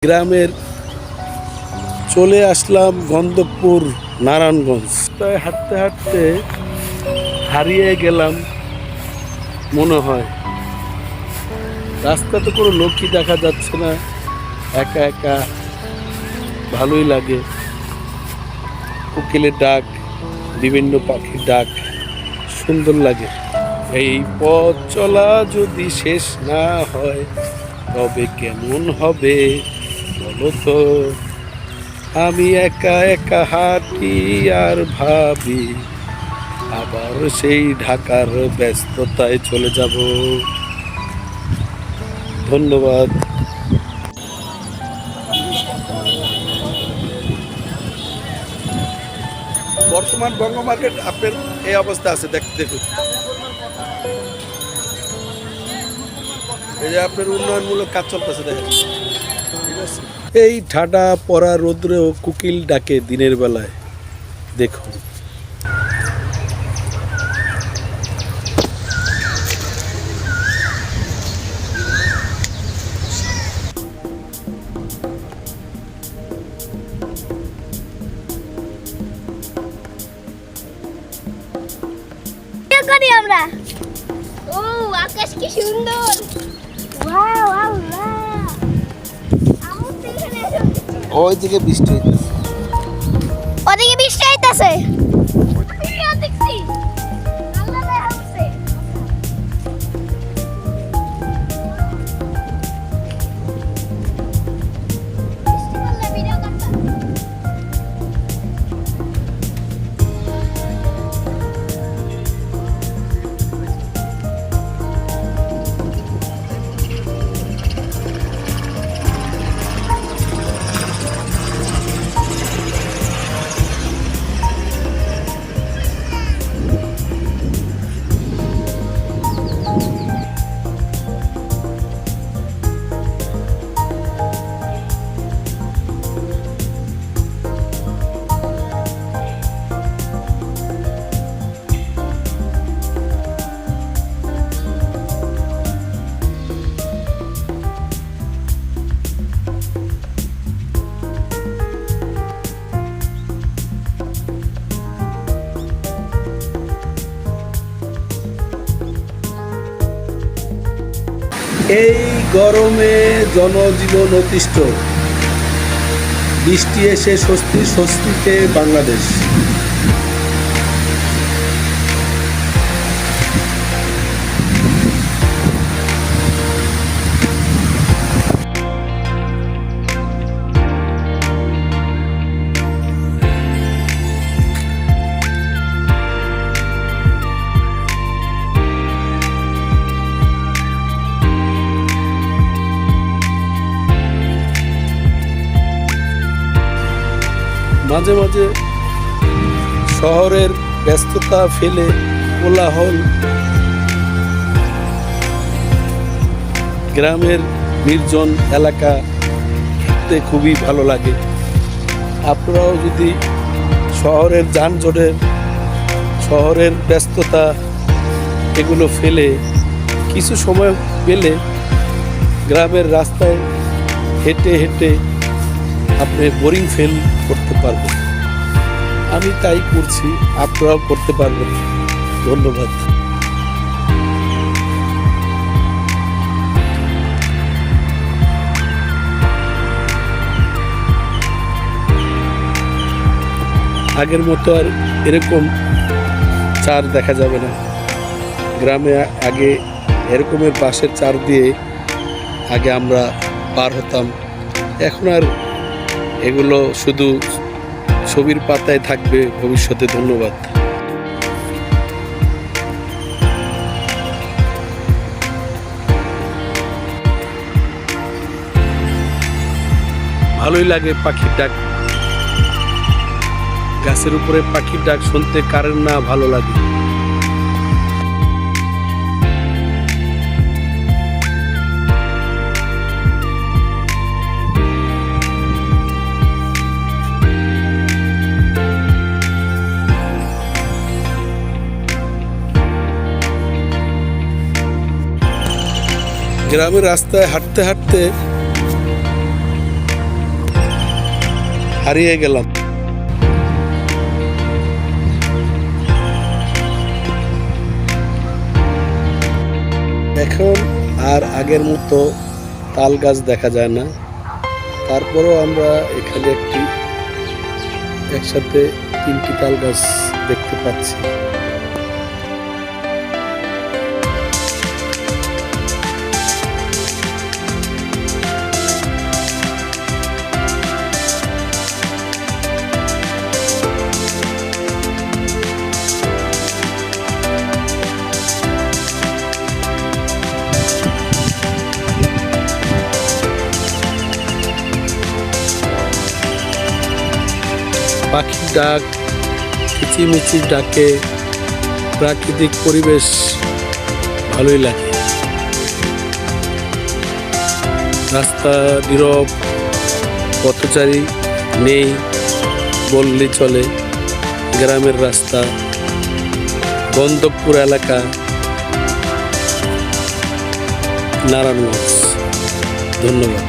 গ্রামের চলে আসলাম গন্ধপুর নারায়ণগঞ্জ। তাই হাঁটতে হাঁটতে হারিয়ে গেলাম মনে হয়। রাস্তাতে কোনো লোকই দেখা যাচ্ছে না, একা একা ভালোই লাগে। কোকিলের ডাক, বিভিন্ন পাখির ডাক সুন্দর লাগে। এই পথ চলা যদি শেষ না হয় তবে কেমন হবে বলো তো। আমি একা একা হাঁটি আর ভাবি আবার সেই ঢাকার ব্যস্ততায় চলে যাব। ধন্যবাদ। বর্তমান বঙ্গ মার্কেট আপনার এই অবস্থা আছে, দেখুন এই যে আপনার উন্নয়নমূলক কাজ চলতেছে, দেখেন। ঠিক আছে, এই ঠাডা পড়া রৌদ্রেও কোকিল ডাকে দিনের বেলায়, দেখুন। করি আমরা। ও আকাশ কি সুন্দর, ওয়াও আল্লাহ। ওইদিকে বৃষ্টি হইতেছে, ওদিকে বৃষ্টি হইতাছে। দেখছি এই গরমে জনজীবন অতিষ্ঠ। বৃষ্টি এসে স্বস্তিতে বাংলাদেশ। মাঝে মাঝে শহরের ব্যস্ততা ফেলে কোলাহল গ্রামের নির্জন এলাকা দেখতে খুবই ভালো লাগে। আপনারাও যদি শহরের যানজটের, শহরের ব্যস্ততা এগুলো ফেলে কিছু সময় পেলে গ্রামের রাস্তায় হেঁটে হেঁটে আপনি বোরিং ফিল করতে পারবেন। আমি তাই করছি, আপনারাও করতে পারবেন। ধন্যবাদ। আগের মতো আর এরকম চার দেখা যাবে না। গ্রামে আগে এরকমের বাঁশের চার দিয়ে আগে আমরা পার হতাম, এখন আর এগুলো শুধু ছবির পাতায় থাকবে ভবিষ্যতে। ধন্যবাদ। ভালোই লাগে পাখির ডাক, গাছের উপরে পাখির ডাক শুনতে কারের না ভালো লাগে। গ্রামের রাস্তায় হাঁটতে হাঁটতে হারিয়ে গেলাম। এখন আর আগের মতো তাল গাছ দেখা যায় না, তারপরেও আমরা এখানে একসাথে 3টি তাল গাছ দেখতে পাচ্ছি। পাখির ডাক, কিচিমিচির ডাকে প্রাকৃতিক পরিবেশ ভালোই লাগে। রাস্তা নীরব, পথচারী নেই বললেই চলে। গ্রামের রাস্তা, গন্ধবপুর এলাকা, নারায়ণগঞ্জ। ধন্যবাদ।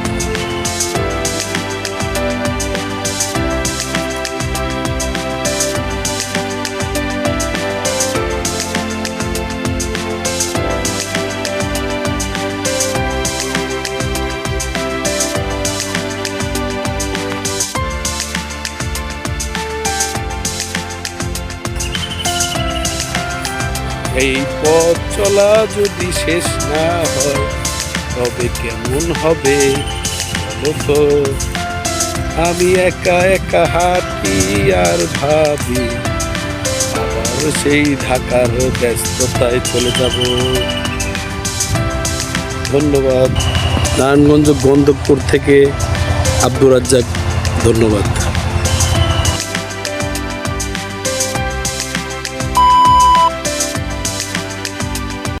এই পথ চলা যদি শেষ না হয় তবে কেমন হবে বলো তো? আমি একা একা হাঁটি আর ভাবি আবার সেই ঢাকার ব্যস্ততায় চলে যাব। ধন্যবাদ। নারায়ণগঞ্জ গন্ধবপুর থেকে আব্দুর রাজ্জাক। ধন্যবাদ।